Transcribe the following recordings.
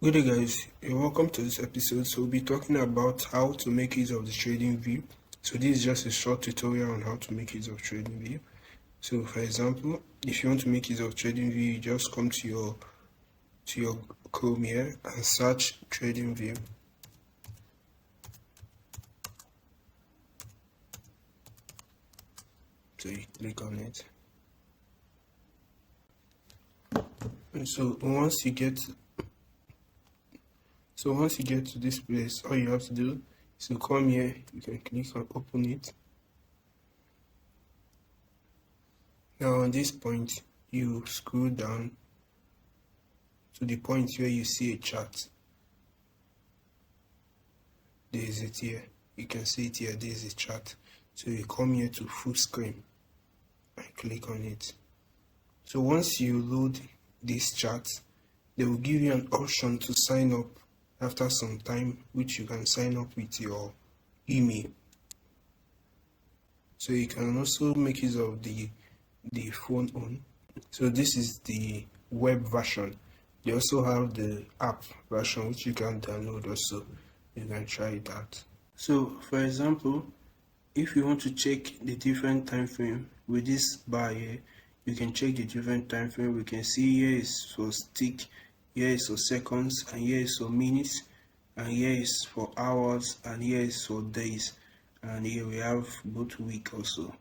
Good day guys, and welcome to this episode. So we'll be talking about how to make use of the TradingView. So this is just a short tutorial on how to make use of TradingView. So for example, if you want to make use of TradingView, you just come to your Chrome here and search TradingView. So you click on it. And so once you get to this place, all you have to do is to come here. You can click on open it. Now on this point, you scroll down to the point where you see a chart. There is it here. You can see it here. There is a chart. So you come here to full screen and click on it. So once you load this chart, they will give you an option to sign up after some time, which you can sign up with your email. So you can also make use of the phone on. So this is the web version. They also have the app version, which you can download also. You can try it out. So for example, if you want to check the different time frame with this bar here, you can check the different time frame. We can see here is for tick, here is for seconds, and here is for minutes, and here is for hours, and here is for days, and here we have both week also.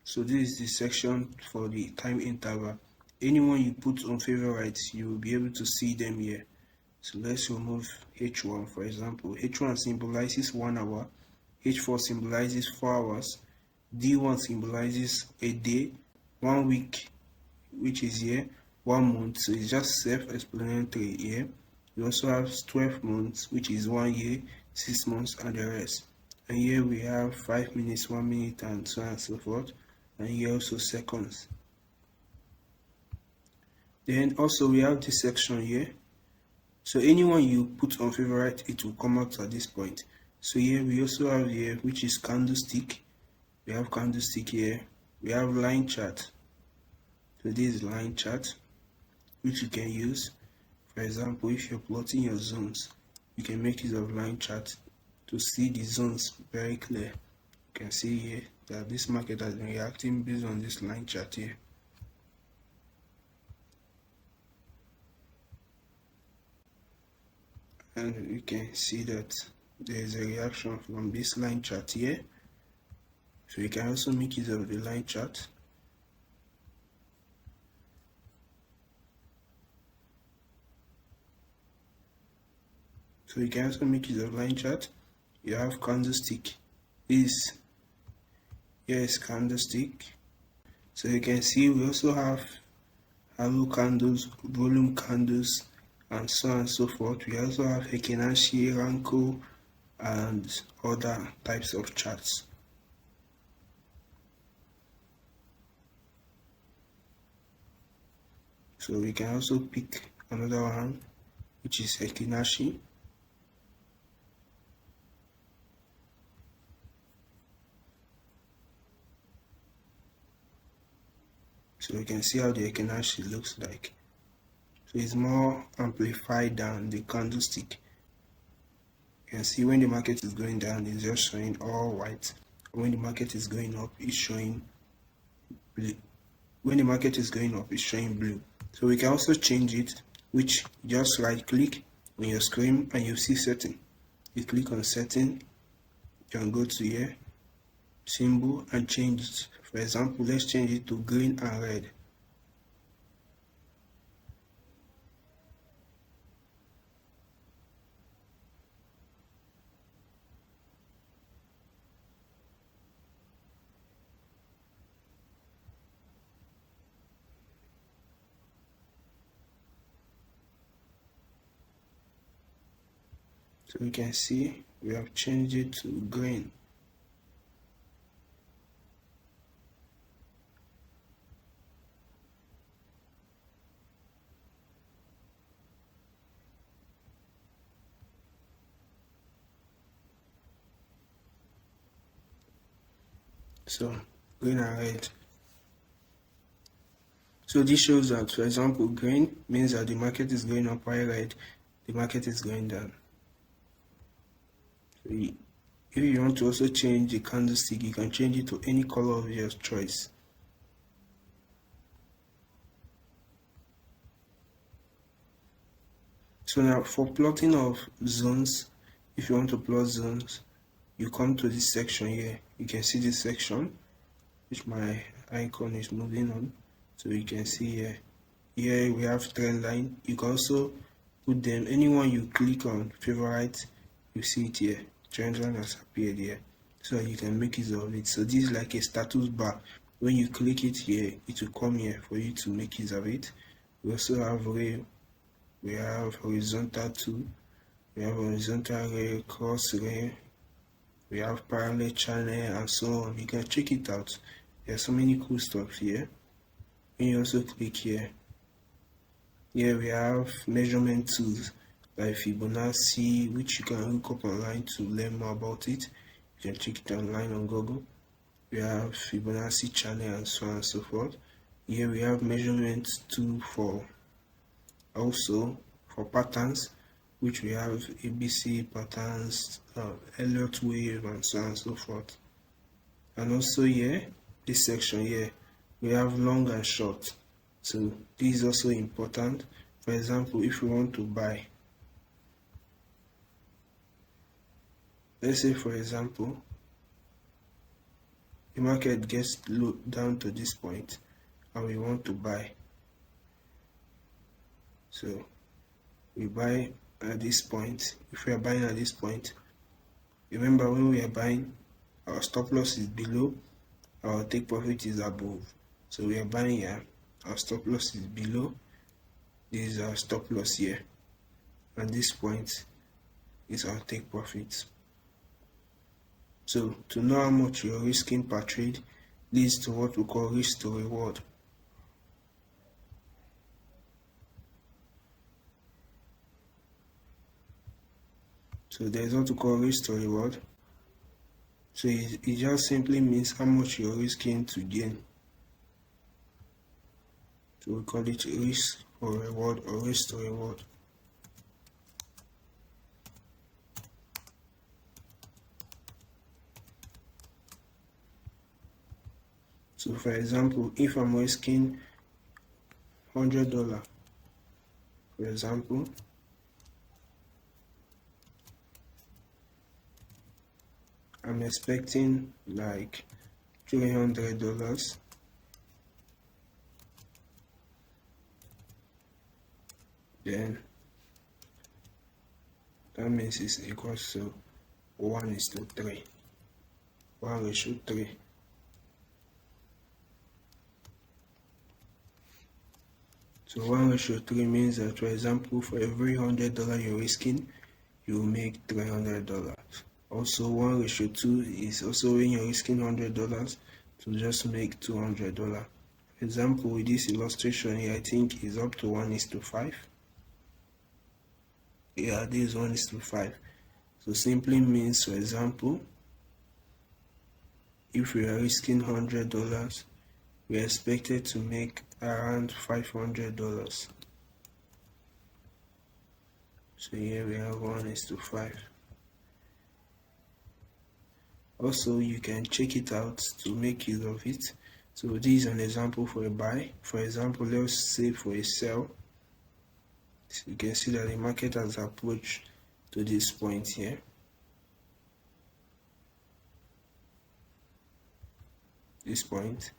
So this is the section for the time interval. Anyone you put on favorites, you will be able to see them here. So let's remove H1 for example. H1 symbolizes 1 hour, H4 symbolizes 4 hours, D1 symbolizes a day, 1 week, which is here, 1 month, so it's just self-explanatory here. We also have 12 months, which is 1 year, 6 months, and the rest. And here we have 5 minutes, 1 minute, and so on and so forth. And here also seconds. Then also we have this section here. So anyone you put on favorite, it will come out at this point. So here we also have here, which is candlestick. We have candlestick here. We have line chart. So this is line chart, which you can use. For example, if you're plotting your zones, you can make use of line chart to see the zones very clear. You can see here that this market has been reacting based on this line chart here. And you can see that there is a reaction from this line chart here. So you can also make use of the line chart. So you can also make use of line chart. You have candlestick. Here is candlestick. So you can see we also have halo candles, volume candles, and so on and so forth. We also have Fibonacci, Ranko, and other types of charts. So we can also pick another one, which is Fibonacci. So you can see how the Fibonacci looks like. So it's more amplified than the candlestick. You can see when the market is going down, it's just showing all white. When the market is going up, it's showing blue. When the market is going up, it's showing blue. So we can also change it, which just right click on your screen and you see setting. You click on setting, you can go to here, symbol, and change it. For example, let's change it to green and red. So we can see we have changed it to green. So green and red. So this shows that, for example, green means that the market is going up, while red the market is going down. So if you want to also change the candlestick, you can change it to any color of your choice. So now for plotting of zones, if you want to plot zones, you come to this section here. You can see this section which my icon is moving on. So you can see here we have trend line. You can also put them, anyone you click on favorite, you see it here. Trend line has appeared here, so you can make use of it. So this is like a status bar. When you click it here, it will come here for you to make use of it. We also have rail, we have horizontal too, we have horizontal rail, cross rail, we have parallel channel, and so on. You can check it out. There are so many cool stuff here. When you also click here we have measurement tools like Fibonacci, which you can look up online to learn more about it. You can check it online on Google. We have Fibonacci channel and so on and so forth. Here we have measurement tool for patterns, which we have ABC patterns, Elliott wave, and so on and so forth. And also here, this section here, we have long and short. So this is also important. For example, if you want to buy, let's say for example, the market gets low down to this point and we want to buy. So we buy at this point. If we are buying at this point, remember when we are buying, our stop loss is below, our take profit is above. So we are buying here, our stop loss is below, this is our stop loss here, and this point is our take profit. So to know how much you're risking per trade leads to what we call risk to reward. So there's what we call risk to reward. So it just simply means how much you're risking to gain. So we call it risk or reward, or risk to reward. So for example, if I'm risking $100, for example, I'm expecting like $300. Then that means it's equals to 1:3, 1:3. So 1:3 means that, for example, for every $100 you're risking, you will make $300. Also 1:2 is also when you're risking $100 to just make $200. For example, with this illustration here, I think is up to 1:5. Yeah, this is 1:5. So simply means, for example, if we are risking $100, we are expected to make around $500. So here we have 1:5. Also, you can check it out to make use of it. So this is an example for a buy. For example, let's say for a sell. So you can see that the market has approached to this point here. This point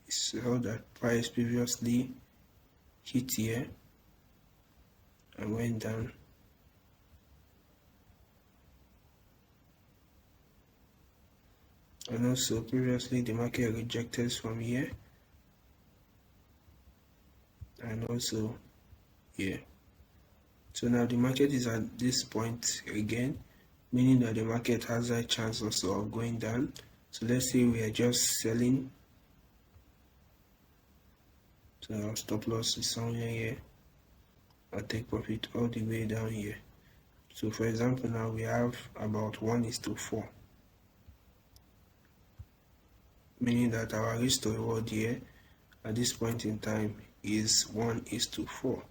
is how that price previously hit here and went down. And also previously the market rejected from here and also here. So now the market is at this point again, meaning that the market has a chance also of going down. So let's say we are just selling. So our stop loss is somewhere here. I'll take profit all the way down here. So for example, now we have about 1:4, meaning that our risk to reward here at this point in time is 1:4.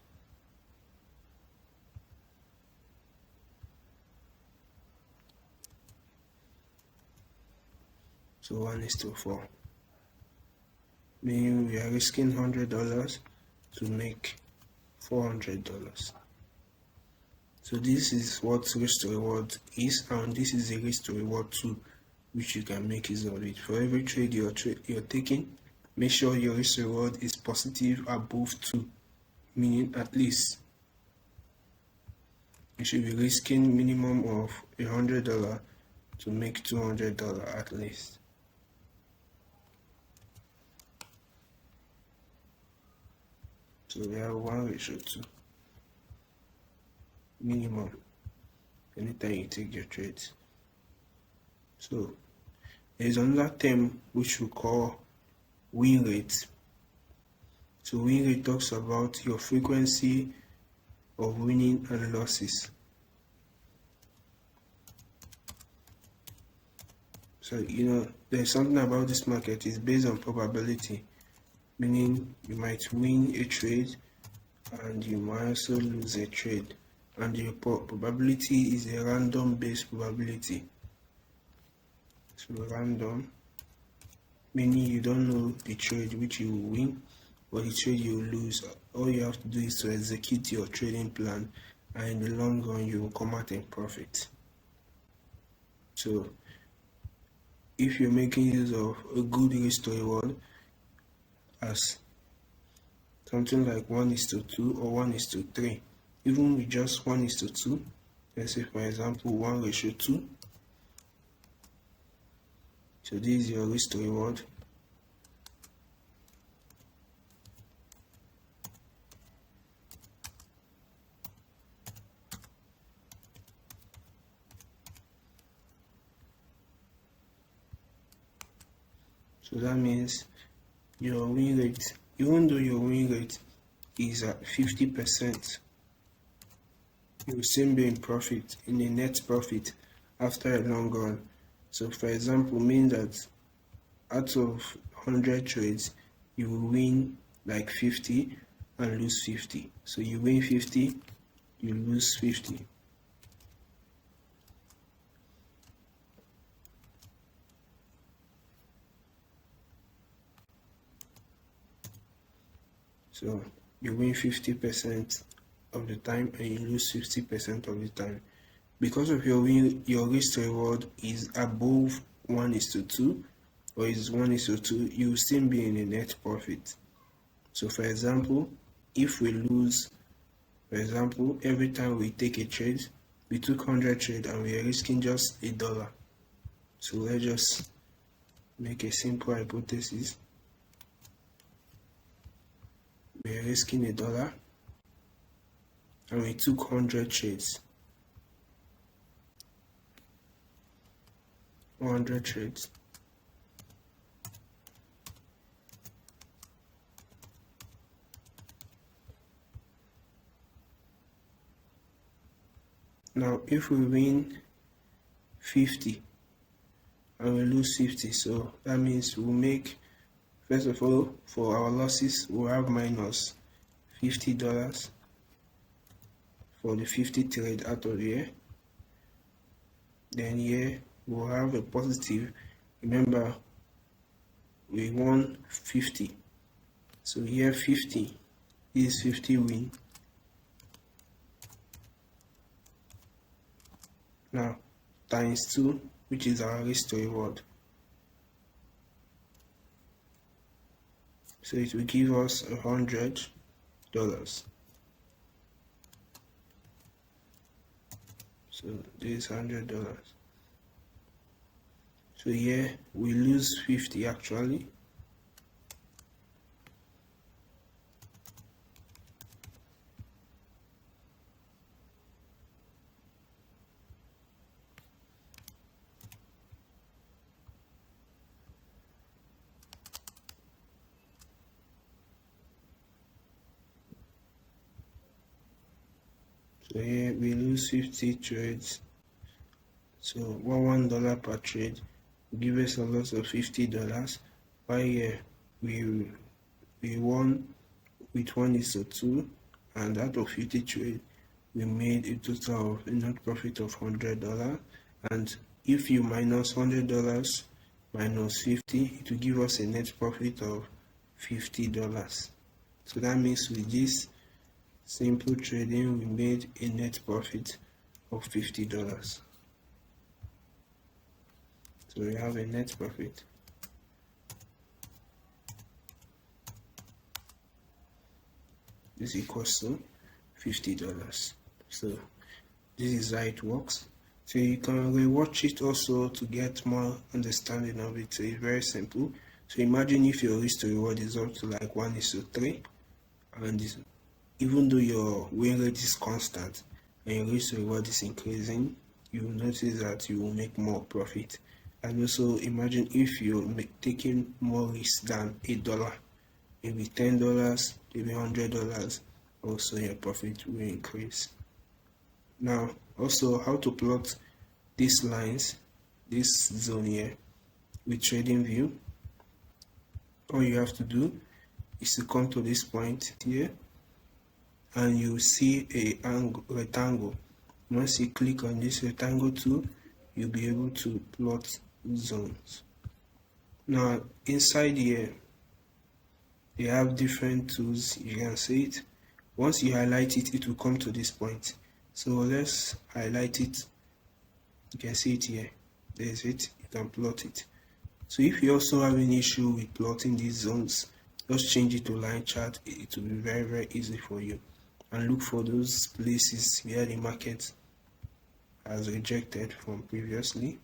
So 1:4. Meaning we are risking $100 to make $400. So this is what risk to reward is, and this is a risk to reward tool which you can make use of it. For every trade you're taking, make sure your risk reward is positive above 2, meaning at least you should be risking minimum of $100 to make $200 at least. So we have 1:2 minimum anytime you take your trades. So there is another term which we call win rate. So win rate talks about your frequency of winning and losses. So there's something about this market, it's based on probability, meaning you might win a trade and you might also lose a trade, and your probability is a random based probability. So random meaning you don't know the trade which you will win or the trade you will lose. All you have to do is to execute your trading plan, and in the long run you will come out in profit. So if you're making use of a good risk to reward as something like 1:2 or 1:3, even with just 1:2, let's say for example 1:2. So this is your risk to reward. So that means your win rate, even though your win rate is at 50%, you will still be in profit, in a net profit after a long run. So for example, means that out of 100 trades, you will win like 50 and lose 50. So you win 50, you lose 50. So you win 50% of the time and you lose 50% of the time. Because of your risk to reward is above 1:2 or is 1:2, you will still be in a net profit. So for example, if we lose, for example, every time we take a trade, we took 100 trades and we are risking just $1. So let's just make a simple hypothesis. We are risking $1 and we took 100 trades. 100 trades. Now if we win 50 and we lose 50, so that means we'll make, first of all, for our losses we'll have minus $50 for the 50 trade out of here. Then here we'll have a positive. Remember, we won 50, so here 50 is 50 win. Now times 2, which is our risk to reward. So it will give us $100. So this is $100. So here we lose 50 actually. So here we lose 50 trades. So $1 per trade will give us a loss of $50. While here we won with 1:2, and out of 50 trade we made a total of a net profit of $100. And if you minus $100, minus 50, it will give us a net profit of $50. So that means with this simple trading, we made a net profit of $50. So we have a net profit. This equals to $50. So this is how it works. So you can rewatch it also to get more understanding of it. So it's very simple. So imagine if your risk to reward is up to like 1:3, and even though your win rate is constant and your risk to reward is increasing, you will notice that you will make more profit. And also imagine if you're taking more risk than $8, maybe $10, maybe $100, also your profit will increase. Now also how to plot these lines, this zone here with TradingView. All you have to do is to come to this point here and you see a rectangle. Once you click on this rectangle tool, you'll be able to plot zones. Now inside here they have different tools. You can see it. Once you highlight it, it will come to this point. So let's highlight it. You can see it here. There's it. You can plot it. So if you also have an issue with plotting these zones, just change it to line chart. It will be very easy for you. And look for those places where the market has rejected from previously,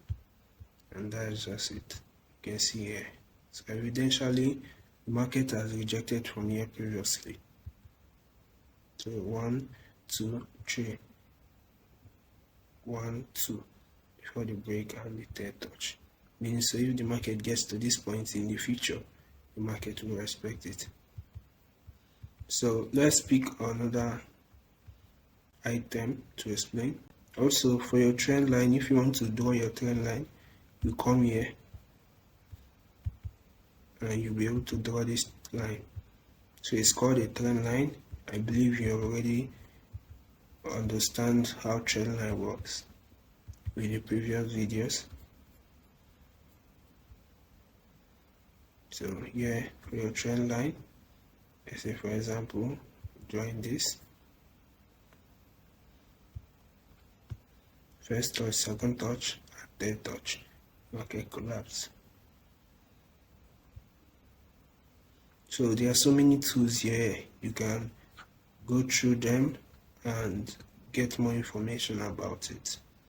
and that's just it. You can see here. So evidentially, the market has rejected from here previously. So 1, 2, 3, 1, 2 before the break and the third touch. Meaning, so if the market gets to this point in the future, the market will respect it. So let's pick another item to explain. Also for your trend line, if you want to draw your trend line, you come here and you'll be able to draw this line. So it's called a trend line. I believe you already understand how trend line works with the previous videos. So here for your trend line, let's say for example, join this. First touch, second touch, and third touch. Market collapse. So there are so many tools here. You can go through them and get more information about it.